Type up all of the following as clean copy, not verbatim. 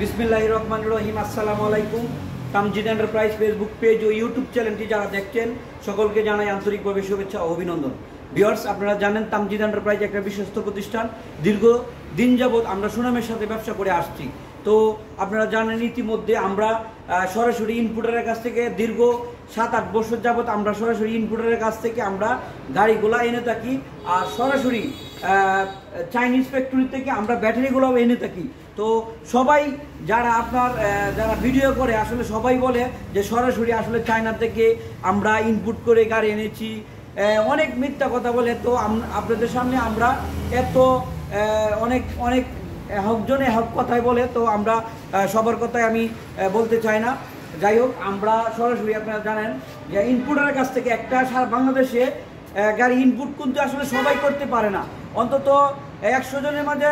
বিসমিল্লাহির রহমানির রহিম। আসসালামু আলাইকুম। তামজিদ এন্টারপ্রাইজ ফেসবুক পেজ ও ইউটিউব চ্যানেলটি যারা দেখছেন সকলকে জানাই আন্তরিকভাবে শুভেচ্ছা ও অভিনন্দন। ভিউয়ার্স, আপনারা জানেন তামজিদ এন্টারপ্রাইজ একটা বিশ্বস্ত প্রতিষ্ঠান। দীর্ঘ দিন যাবৎ আমরা সুনামের সাথে ব্যবসা করে আসছি। তো আপনারা জানেন ইতিমধ্যে আমরা সরাসরি ইনপুটারের কাছ থেকে দীর্ঘ 7-8 বছর যাবৎ আমরা সরাসরি ইনপুটারের কাছ থেকে আমরা গাড়িগুলো এনে থাকি। আর সরাসরি চাইনিজ ফ্যাক্টরি থেকে আমরা ব্যাটারিগুলোও এনে থাকি। তো সবাই যারা যারা ভিডিও করে আসলে সবাই বলে যে সরাসরি আসলে চায়না থেকে আমরা ইনপুট করে গাড়ি এনেছি, অনেক মিথ্যা কথা বলে। তো আপনাদের সামনে আমরা এত অনেক অনেক হকজনে হক কথাই বলে, তো আমরা সবার কথাই আমি বলতে চাই না। যাই হোক, আমরা সরাসরি আপনারা জানেন যে ইনপুটারের কাছ থেকে একটা সারা বাংলাদেশে গাড়ি ইনপুট কিন্তু আসলে সবাই করতে পারে না। অন্তত 100 জনের মাঝে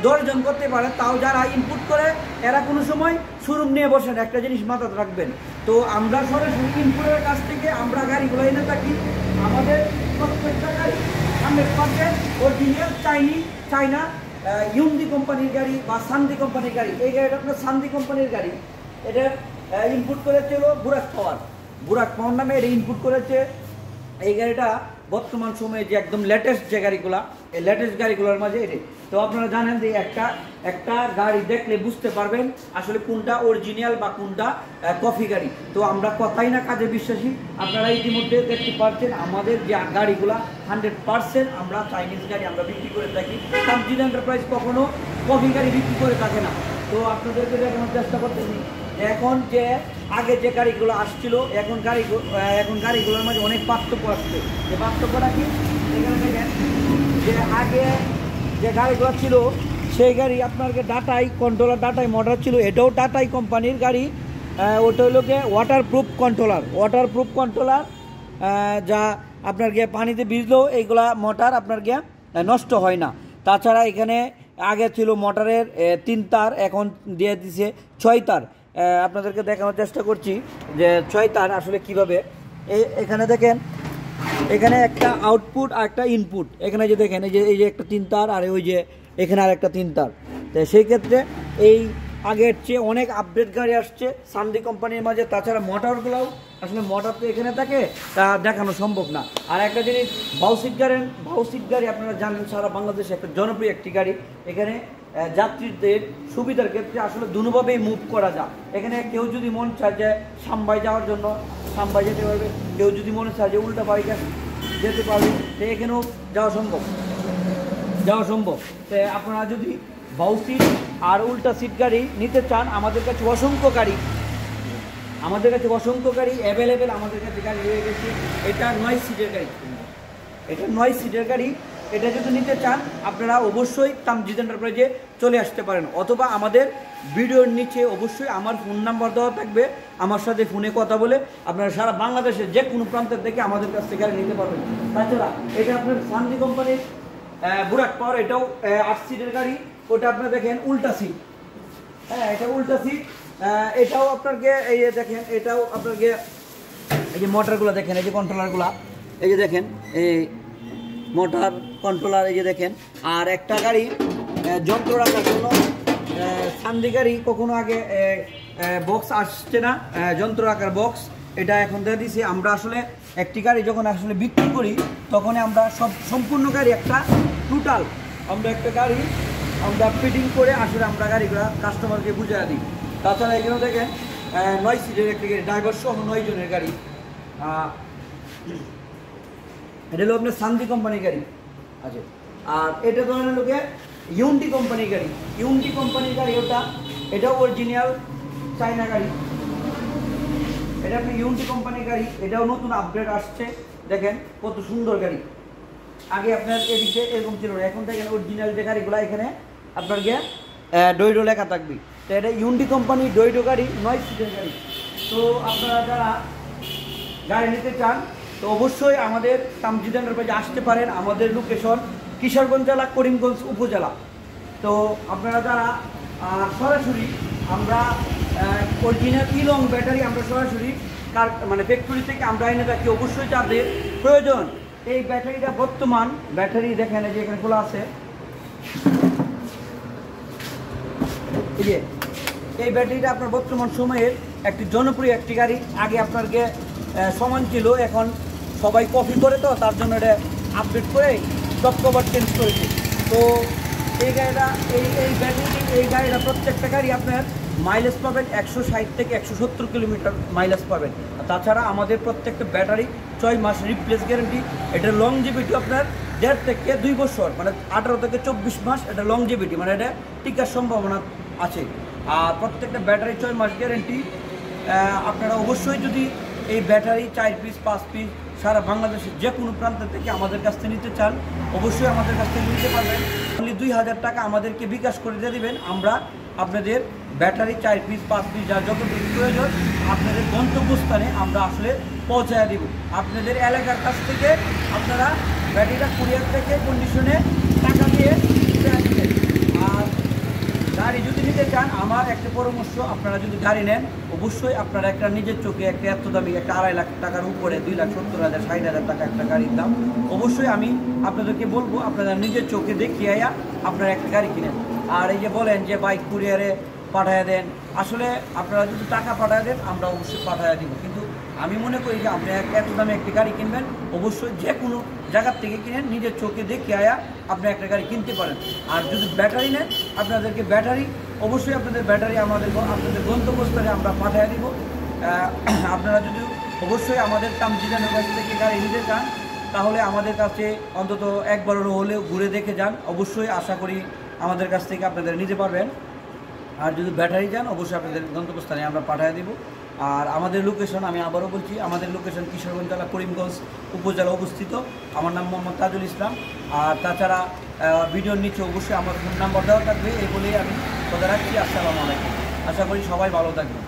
10 জন করতে পারে। তাও যারা ইনপুট করে এরা কোনো সময় শোরুম নিয়ে বসেন, একটা জিনিস মাথায় রাখবেন। তো আমরা সরাসরি ইনপুটের কাছ থেকে আমরা গাড়িগুলো এনে থাকি। আমাদের প্রত্যেকটা গাড়ি 100% অরিজিনাল চাইনা ইউন্ডি কোম্পানির গাড়ি বা সান্দি কোম্পানির গাড়ি। এই গাড়িটা আপনার সান্দি কোম্পানির গাড়ি। এটা ইনপুট করেছে হলো বুরাক পাওয়ার নামে এটা ইনপুট করেছে। এই গাড়িটা বর্তমান সময়ে যে একদম লেটেস্ট যে গাড়িগুলা, এই লেটেস্ট গাড়িগুলোর মাঝে এটি। তো আপনারা জানেন যে একটা গাড়ি দেখলে বুঝতে পারবেন আসলে কোনটা অরিজিনাল বা কোনটা কপি গাড়ি। তো আমরা কথাই না কাজে বিশ্বাসী। আপনারা ইতিমধ্যে দেখতে পাচ্ছেন আমাদের যে গাড়িগুলা 100% আমরা চাইনিজ গাড়ি আমরা বিক্রি করে থাকি। তামজিদ এন্টারপ্রাইজ কখনো কপি গাড়ি বিক্রি করে থাকে না। তো আপনাদেরকে দেখানোর চেষ্টা করতেছি এখন যে আগে যে গাড়িগুলো আসছিল এখন গাড়িগুলোর মাঝে অনেক পার্থক্য আসছে। যে পার্থক্যটা কি, এখানে দেখেন যে আগে যে গাড়িগুলো ছিল সেই গাড়ি আপনাকে ডাটাই মডেল ছিল। এটাও টাটাই কোম্পানির গাড়ি। ওটা হলো গিয়ে ওয়াটারপ্রুফ কন্ট্রোলার, যা আপনার গিয়ে পানিতে ভিজলেও এইগুলা মোটর আপনার গিয়ে নষ্ট হয় না। তাছাড়া এখানে আগে ছিল মোটরের 3 তার, এখন দিয়ে দিছে 6 তার। আপনাদেরকে দেখানোর চেষ্টা করছি যে 6 তার আসলে কিভাবে। এখানে দেখেন, এখানে একটা আউটপুট আর একটা ইনপুট। এখানে যে দেখেন এই যে একটা 3 তার, আর ওই যে এখানে আর একটা 3 তার। তো সেই ক্ষেত্রে এই আগের চেয়ে অনেক আপডেট গাড়ি আসছে সান্দি কোম্পানির মাঝে। তাছাড়া মোটরগুলোও আসলে মোটর তো এখানে থাকে, তা দেখানো সম্ভব না। আর একটা জিনিস, বাউসিট গাড়ি আপনারা জানেন সারা বাংলাদেশে একটা জনপ্রিয় একটি গাড়ি। এখানে যাত্রীদের সুবিধার ক্ষেত্রে আসলে দুভাবেই মুভ করা যায়। এখানে কেউ যদি মন চায় যে সাম্বাই যাওয়ার জন্য সাম্বাই যেতে পারবে, কেউ যদি মনে চায় যে উল্টা পাড়ি যেতে পারবে, তো এখানেও যাওয়া সম্ভব। তো আপনারা যদি বাউ সিট আর উল্টা সিট গাড়ি নিতে চান, আমাদের কাছে অসংখ্য গাড়ি অ্যাভেলেবেল আমাদের কাছে গাড়ি রয়ে গেছে। এটা 9 সিটের গাড়ি। এটা যদি নিতে চান আপনারা অবশ্যই তামজিদ এন্টারপ্রাইজে চলে আসতে পারেন, অথবা আমাদের ভিডিওর নিচে অবশ্যই আমার ফোন নাম্বার দেওয়া থাকবে। আমার সাথে ফোনে কথা বলে আপনারা সারা বাংলাদেশের যে কোনো প্রান্তের থেকে আমাদের কাছ থেকে নিতে পারবেন। তাছাড়া এটা আপনার সান্দি কোম্পানির বুরাক পাওয়ার, এটাও 8 সিটের গাড়ি। ওটা আপনার দেখেন উল্টা সিট, এটা উল্টা সিট। এটাও আপনাকে এই যে দেখেন, এটাও আপনাকে এই যে মোটরগুলো দেখেন, এই যে কন্ট্রোলারগুলা, এই যে দেখেন এই মোটর কন্ট্রোলার, এই যে দেখেন। আর একটা গাড়ি যন্ত্র রাখার জন্য সান্দি গাড়ি কখনো আগে বক্স আসছে না, যন্ত্র রাখার বক্স, এটা এখন দিয়ে দিছি। আমরা আসলে একটি গাড়ি যখন আসলে বিক্রি করি তখন আমরা সম্পূর্ণ গাড়ি একটা টোটাল একটা গাড়ি আমরা ফিটিং করে আসলে আমরা গাড়িগুলো কাস্টমারকে বুঝিয়ে দিই। তাছাড়া এখানে দেখেন 9 সিটের একটি গাড়ি, ড্রাইভার সহ 9 জনের গাড়ি। এটা হলো আপনার সান্দি কোম্পানির গাড়ি আছে। আর এটা ধরেন লোকে ইউন্ডি কোম্পানির গাড়ি। এটাও অরিজিনাল চাইনা গাড়ি। এটা আপনি ইউন্ডি কোম্পানির গাড়ি, এটাও নতুন আপডেট আসছে। দেখেন কত সুন্দর গাড়ি। আগে আপনার এদিকে এরকম ছিল না, এখন দেখেন অরিজিনাল যে গাড়িগুলো এখানে আপনার গিয়ে ডয়ডো লেখা থাকবে। তো এটা ইউন্ডি কোম্পানি ডয়ডো গাড়ি, 9 সিটের গাড়ি। তো আপনারা যারা গাড়ি নিতে চান তো অবশ্যই আমাদের তামজিদ এন্টারপ্রাইজে আসতে পারেন। আমাদের লোকেশন কিশোরগঞ্জ জেলা, করিমগঞ্জ উপজেলা। তো আপনারা যারা সরাসরি আমরা অরিজিনাল ইলং ব্যাটারি আমরা সরাসরি ফ্যাক্টরি থেকে আমরা এনে থাকি। অবশ্যই যাদের প্রয়োজন এই ব্যাটারিটা, বর্তমান ব্যাটারি দেখেন যে এখানে খোলা আছে, এই যে এই ব্যাটারিটা আপনার বর্তমান সময়ের একটি জনপ্রিয় একটি গাড়ি। আগে আপনাকে সমান ছিল, এখন সবাই কপি করে, তো তার জন্য এটা আপডেট করে টপ কভার চেঞ্জ করেছে। তো এই গাড়িটা এই ব্যাটারি এই গাড়িটা প্রত্যেকটা গাড়ি আপনার মাইলেজ পাবেন 160 থেকে 170 কিলোমিটার মাইলেজ পাবেন। তাছাড়া আমাদের প্রত্যেকটা ব্যাটারি 6 মাস রিপ্লেস গ্যারেন্টি। এটা লংজিভিটি আপনার 1.5 থেকে 2 বছর, মানে 18 থেকে 24 মাস এটা লংজিভিটি, মানে এটা টিকার সম্ভাবনা আছে। আর প্রত্যেকটা ব্যাটারি 6 মাস গ্যারেন্টি। আপনারা অবশ্যই যদি এই ব্যাটারি 4 পিস 5 পিস সারা বাংলাদেশের যে কোনো প্রান্ত থেকে আমাদের কাছ থেকে নিতে চান, অবশ্যই আমাদের কাছ থেকে নিতে পারবেন। অনলি 2000 টাকা আমাদেরকে বিকাশ করে দিয়ে দেবেন, আমরা আপনাদের ব্যাটারি 4 পিস 5 পিস যা যতটুকু প্রয়োজন আপনাদের গন্তব্যস্থানে আমরা আসলে পৌঁছায় দিব। আপনাদের এলাকার কাছ থেকে আপনারা ব্যাটারিটা কুরিয়ার থেকে কন্ডিশনে টাকা দিয়ে আসবেন। আর গাড়ি যদি নিতে চান, আমার একটা পরামর্শ, আপনারা যদি গাড়ি নেন অবশ্যই আপনারা একটা নিজের চোখে একটা এত দামি একটা 2.5 লাখ টাকার উপরে 2,70,000 60,000 টাকা একটা গাড়ির দাম, অবশ্যই আমি আপনাদেরকে বলবো আপনারা নিজের চোখে দেখিয়ে আপনারা একটা গাড়ি কিনেন। আর এই যে বলেন যে বাইক কুরিয়ারে পাঠিয়ে দেন, আসলে আপনারা যদি টাকা পাঠিয়ে দেন আমরা অবশ্যই পাঠিয়ে দিব, কিন্তু আমি মনে করি যে আপনি এত দামে একটি গাড়ি কিনবেন অবশ্যই যে কোনো জায়গার থেকে কিনেন, নিজের চোখে দেখে আপনি একটা গাড়ি কিনতে পারেন। আর যদি ব্যাটারি নেন আপনাদেরকে ব্যাটারি অবশ্যই আপনাদের ব্যাটারি আপনাদের গন্তব্যস্থলে আমরা পাঠিয়ে দিব। আপনারা যদি অবশ্যই আমাদের তামজিদানের কাছ থেকে গাড়ি নিতে চান তাহলে আমাদের কাছে অন্তত একবারও হলেও ঘুরে দেখে যান, অবশ্যই আশা করি আমাদের কাছ থেকে আপনাদের নিতে পারবেন। আর যদি ব্যাটারি যান অবশ্যই আপনাদের গন্তব্যস্থানে আমরা পাঠিয়ে দেব। আর আমাদের লোকেশন আমি আবারও বলছি, আমাদের লোকেশন কিশোরগঞ্জ জেলা করিমগঞ্জ উপজেলা অবস্থিত। আমার নাম মোহাম্মদ তাজুল ইসলাম। আর তাছাড়া ভিডিওর নিচে অবশ্যই আমার ফোন নাম্বার দেওয়া থাকবে। এই বলেই আমি কথা রাখছি। আসসালামু আলাইকুম। আশা করি সবাই ভালো থাকবেন।